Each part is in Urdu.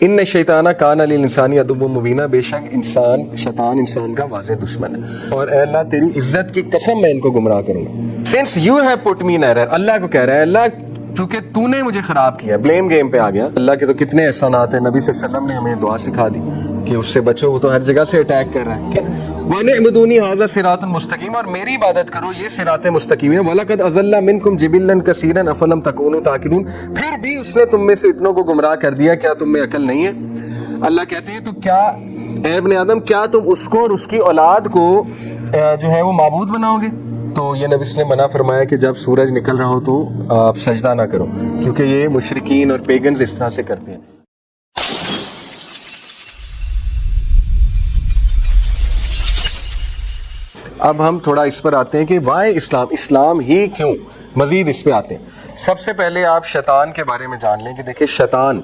ان شیطانہ کان للانسانی عدو مبینہ، بے شک شیطان انسان کا واضح دشمن ہے، اور اے اللہ تیری عزت کی قسم میں ان کو گمراہ کروں گا۔ Since you have put me in error, اللہ کو کہہ رہا ہے اللہ چونکہ تو نے مجھے خراب کیا، بلیم گیم پہ آ گیا۔ اللہ کے تو کتنے احسانات ہیں، نبی صلی اللہ علیہ وسلم نے ہمیں دعا سکھا دی کہ اس سے بچو، وہ تو ہر جگہ سے اٹیک کر رہا ہے۔ وَنِعْبُدُونِي هَذَا صِرَاطٌ مُسْتَقِيمٌ، اور میری عبادت کرو، یہ صراط مستقیم ہے۔ وَلَقَدْ أَضَلَّ مِنْكُمْ جِبِلًّا كَثِيرًا أَفَلَمْ تَكُونُوا تَعْقِلُونَ، پھر بھی اس نے تم میں سے اتنوں کو گمراہ کر دیا، کیا تم میں عقل نہیں ہے؟ اللہ کہتے ہیں تو کیا اے ابن آدم، کیا تم اس کو اور اس کی اولاد کو جو ہے وہ معبود بناؤ گے؟ تو یہ نبی نے منع فرمایا کہ جب سورج نکل رہا ہو تو آپ سجدہ نہ کرو، کیونکہ یہ مشرکین اور پیگنز اس طرح سے کرتے ہیں۔ اب ہم تھوڑا اس پر آتے ہیں کہ وائی اسلام ہی کیوں، مزید اس پہ آتے ہیں۔ سب سے پہلے آپ شیطان کے بارے میں جان لیں کہ دیکھیں شیطان،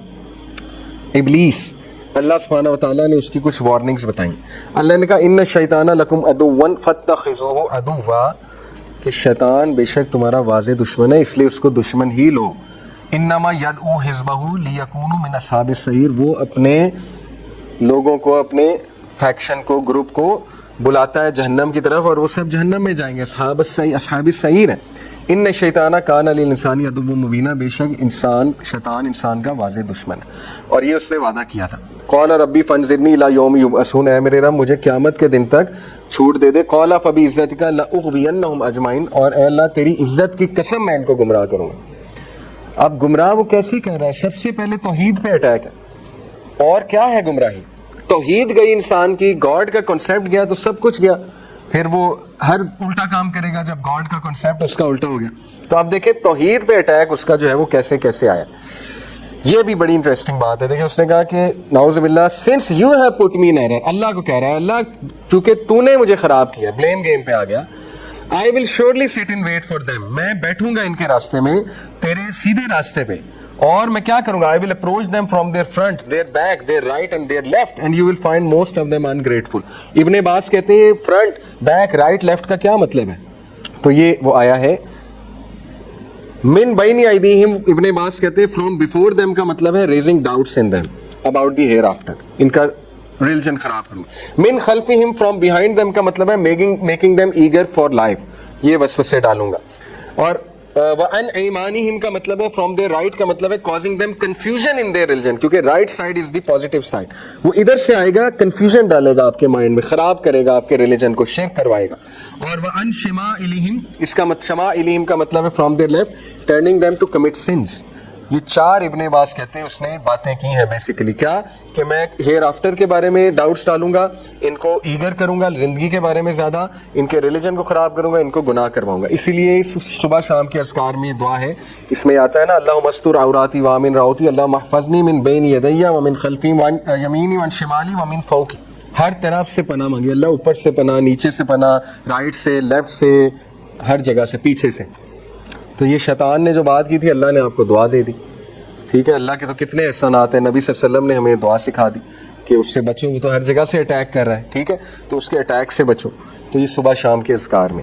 ابلیس، اللہ سبحانہ وتعالیٰ نے اس کی کچھ وارننگز بتائیں۔ اللہ نے کہا ان الشیطان لکم عدوا فاتخذوہ عدوا، کہ شیطان بے شک تمہارا واضح دشمن ہے، اس لیے اس کو دشمن ہی لو۔ انما یدعو حزبہ لیکونوا من اصحاب السعیر، وہ اپنے لوگوں کو، اپنے فیکشن کو، گروپ کو بلاتا ہے جہنم کی طرف، اور وہ سب جہنم میں جائیں گے، اصحاب السعیر ہیں۔ ان شیطان کان للانسان عدو مبینہ، بے شک شیطان انسان کا واضح دشمن ہے، اور یہ اس نے وعدہ کیا تھا۔ قال ربی فانظرنی الی یوم یبعثون، اے میرے رب مجھے قیامت کے دن تک چھوٹ دے دے۔ قال فبعزتک لاغوینہم اجمعین، اور اے اللہ تیری عزت کی قسم میں ان کو گمراہ کروں گا۔ اب گمراہ وہ کیسے کر رہا ہے؟ سب سے پہلے توحید پہ اٹیک ہے۔ اور کیا ہے گمراہی؟ توحید گئی انسان کی، گاڈ کا کنسیپٹ گیا تو سب کچھ گیا، پھر وہ ہر الٹا کام کرے گا جب گاڈ کا کنسیپٹ اس کا الٹا ہو گیا۔ تو آپ دیکھیں توحید پہ اٹیک اس کا جو ہے وہ کیسے کیسے آیا، یہ بھی بڑی انٹرسٹنگ بات ہے۔ دیکھیں اس نے کہا کہ نعوذ باللہ since you have put me in error, اللہ کو کہہ رہا ہے اللہ چونکہ تو نے مجھے خراب کیا، بلیم گیم پہ آ گیا۔ I will surely sit and wait for them، میں بیٹھوں گا ان کے راستے میں، تیرے سیدھے راستے پہ، اور میں کیا کروں گا؟ I will approach them from their front, their back, their right and their left and you will find most of them ungrateful۔ ابن عباس کہتے ہیں فرنٹ، بیک، رائٹ، لیفٹ کا کیا مطلب ہے؟ تو یہ وہ آیا ہے من بین ایدیہم، ابن عباس کہتے ہیں from before them کا مطلب ہے raising doubts in them about the hereafter، ان کا ریلیجن خراب کروں۔ من خلفہم فرام بیہائنڈ دیم کا مطلب ہے making them eager for life, یہ وسوسے ڈالوں گا۔ اور وعن ایمانہم کا مطلب ہے فرام دیئر رائٹ کا مطلب ہے causing them confusion in their religion, کیونکہ right side is the positive side, وہ ادھر سے آئے گا، کنفیوژن ڈالے گا آپ کے مائنڈ میں، خراب کرے گا آپ کے ریلیجن کو، شرک کروائے گا۔ اور وعن شمائلہم، اس کا شمائلہم کا مطلب ہے from their left turning them to commit sins. یہ چار ابن عباس کہتے ہیں اس نے باتیں کی ہیں بیسیکلی، کیا کہ میں ہیئر آفٹر کے بارے میں ڈاؤٹس ڈالوں گا، ان کو ایگر کروں گا زندگی کے بارے میں زیادہ، ان کے ریلیجن کو خراب کروں گا، ان کو گناہ کرواؤں گا۔ اسی لیے صبح شام کے اذکار میں دعا ہے، اس میں آتا ہے نا اللہم استر عوراتی وامن راوتی، اللہم احفظنی من بین یدی ومن خلفی وعن یمینی وعن شمالی ومن فوقی، ہر طرف سے پناہ مانگی اللہ، اوپر سے پناہ، نیچے سے پناہ، رائٹ سے، لیفٹ سے، ہر جگہ سے، پیچھے سے۔ تو یہ شیطان نے جو بات کی تھی اللہ نے آپ کو دعا دے دی، ٹھیک ہے۔ اللہ کے تو کتنے احسانات ہیں، نبی صلی اللہ علیہ وسلم نے ہمیں دعا سکھا دی کہ اس سے بچو، وہ تو ہر جگہ سے اٹیک کر رہا ہے، ٹھیک ہے، تو اس کے اٹیک سے بچو۔ تو یہ صبح شام کے اذکار میں۔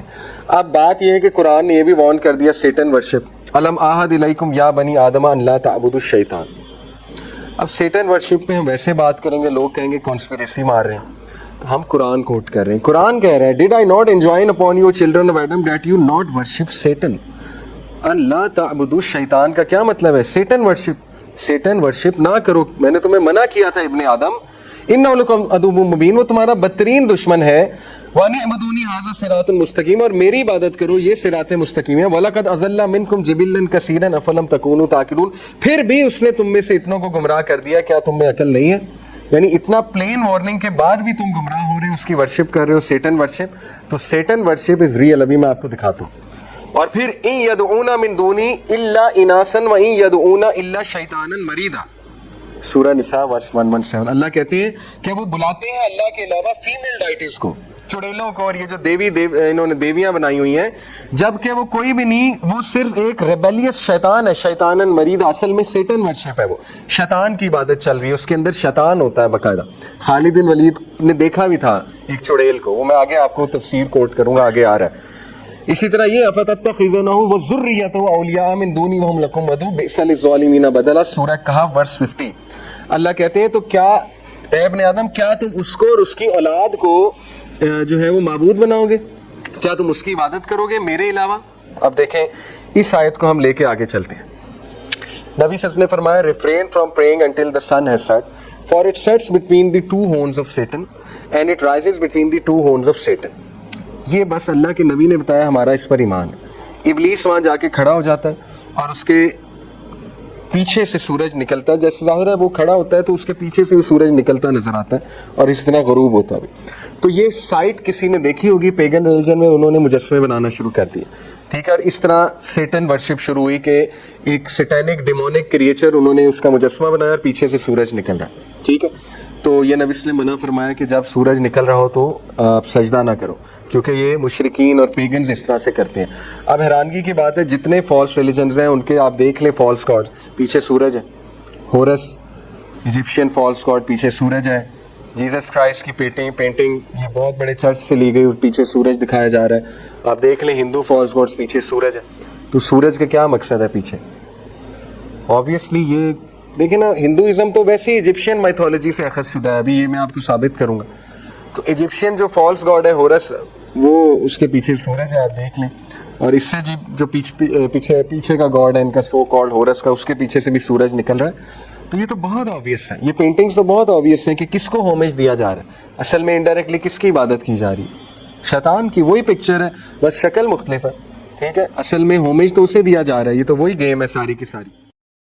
اب بات یہ ہے کہ قرآن نے یہ بھی وارن کر دیا سیٹن ورشپ، الم اعہد الیکم یا بنی آدم ان لا تعبدوا الشیطان۔ اب سیٹن ورشپ پہ ہم ویسے بات کریں گے، لوگ کہیں گے کانسپریسی مار رہے ہیں، تو ہم قرآن کوٹ کر رہے ہیں۔ قرآن کہہ رہا ہے did I not enjoin upon you children of Adam that you not worship Satan, ان لا تعبدوا الشیطان کا کیا مطلب ہے؟ سیٹن ورشپ، سیٹن ورشپ نہ کرو، میں نے تمہیں منع کیا تھا ابن آدم، انہ لکم عدو مبین، وہ تمہارا بدترین دشمن ہے، وَنِعْبُدُونِي هَذَا صِرَاطٌ مُسْتَقِيمٌ، اور میری عبادت کرو، یہ صراط مستقیم ہے۔ وَلَقَدْ أَضَلَّ مِنْكُمْ جِبِلًّا كَثِيرًا أَفَلَمْ تَكُونُوا تَعْقِلُونَ، پھر بھی اس نے تم میں سے اتنوں کو گمراہ کر دیا، کیا تم میں عقل نہیں ہے؟ یعنی اتنا پلین وارننگ کے بعد بھی تم گمراہ ہو رہے ہو، اس کی ورشپ کر رہے ہو، سیٹن ورشپ۔ تو سیٹن ورشپ از ریئل، ابھی میں آپ کو دکھاتا ہوں۔ اور پھر ان یدعون من دونی الا اناسا وان یدعون الا شیطانا مریدا، سورہ نساء ورس 117، اللہ کہتے ہیں کہ وہ بلاتے ہیں اللہ کے علاوہ فیمیل ڈائٹیز کو، چڑیلوں کو، اور یہ جو انہوں نے دیویاں بنائی ہوئی ہیں، جبکہ وہ کوئی بھی نہیں، وہ صرف ایک ریبیلیس شیطان ہے، شیطانا مریدا، اصل میں سیٹن ورشپ ہے، وہ شیطان کی عبادت چل رہی ہے، اس کے اندر شیطان ہوتا ہے باقاعدہ۔ خالد بن ولید نے دیکھا بھی تھا ایک چڑیل کو، وہ میں آگے آپ کو تفسیر کوٹ کروں گا، آگے آ رہا ہے۔ اسی طرح یہ افتتخذونہ وذریتہ اولیاء من دونی وہم لکم عدو بئس للظالمین بدلا، سورہ کہف ورس 50۔ اللہ کہتے ہیں تو کیا اے ابن آدم کیا تم اس کو اور اس کی اولاد کو جو ہے وہ معبود بناؤ گے, کیا تم اس کی عبادت کرو گے میرے علاوہ؟ اب دیکھیں اس آیت کو ہم لے کے آگے چلتے ہیں. نبی صلی اللہ علیہ وسلم نے فرمایا refrain from praying until the sun has set, for it sets between the two horns of Satan and it rises between the two horns of Satan. یہ بس اللہ کے نبی نے بتایا, ہمارا اس پر ایمان ہے. ابلیس وہاں جا کے کھڑا ہو جاتا ہے اور اس کے پیچھے سے سورج نکلتا ہے, جیسے ظاہر ہے وہ کھڑا ہوتا ہے تو اس کے پیچھے سے سورج نکلتا نظر آتا ہے اور اس طرح غروب ہوتا ہے. تو یہ سائٹ کسی نے دیکھی ہوگی پیگن ریلیجن میں, انہوں نے مجسمے بنانا شروع کر دیے, ٹھیک ہے, اور اس طرح سیٹن ورشپ شروع ہوئی کہ ایک سیٹینک ڈیمونک کریچر انہوں نے اس کا مجسمہ بنایا اور پیچھے سے سورج نکل رہا ہے, ٹھیک ہے. تو یہ نبی صلی اللہ علیہ وسلم منع فرمایا کہ جب سورج نکل رہا ہو تو آپ سجدہ نہ کرو, کیونکہ یہ مشرکین اور پیگنز اس طرح سے کرتے ہیں. اب حیرانگی کی بات ہے, جتنے فالس ریلیجنز ہیں ان کے آپ دیکھ لیں فالس گاڈ, پیچھے سورج ہے, ہورس ایجپشین فالس گاڈ پیچھے سورج ہے, جیزس کرائسٹ کی پینٹنگ یہ بہت بڑے چرچ سے لی گئی, پیچھے سورج دکھایا جا رہا ہے. آپ دیکھ لیں ہندو فالس گاڈس پیچھے سورج ہے. تو سورج کا کیا مقصد ہے پیچھے؟ آبویسلی یہ دیکھیں نا, ہندوازم تو ویسے ہی ایجپشین مائتھولوجی سے اخذ شدہ ہے, ابھی یہ میں آپ کو ثابت کروں گا. تو ایجپشین جو فالس گاڈ ہے ہورس, وہ اس کے پیچھے سورج ہے, آپ دیکھ لیں. اور اس سے جو پیچھے کا گاڈ ہے ان کا سو کالڈ ہورس کا, اس کے پیچھے سے بھی سورج نکل رہا ہے. تو یہ تو بہت آبویس ہے, یہ پینٹنگز تو بہت آبویس ہیں کہ کس کو ہومج دیا جا رہا ہے. اصل میں انڈائریکٹلی کس کی عبادت کی جا رہی ہے؟ شیطان کی. وہی پکچر ہے, بس شکل مختلف ہے, ٹھیک ہے. اصل میں ہومج تو اسے دیا جا رہا ہے, یہ تو وہی گیم ہے ساری کی ساری.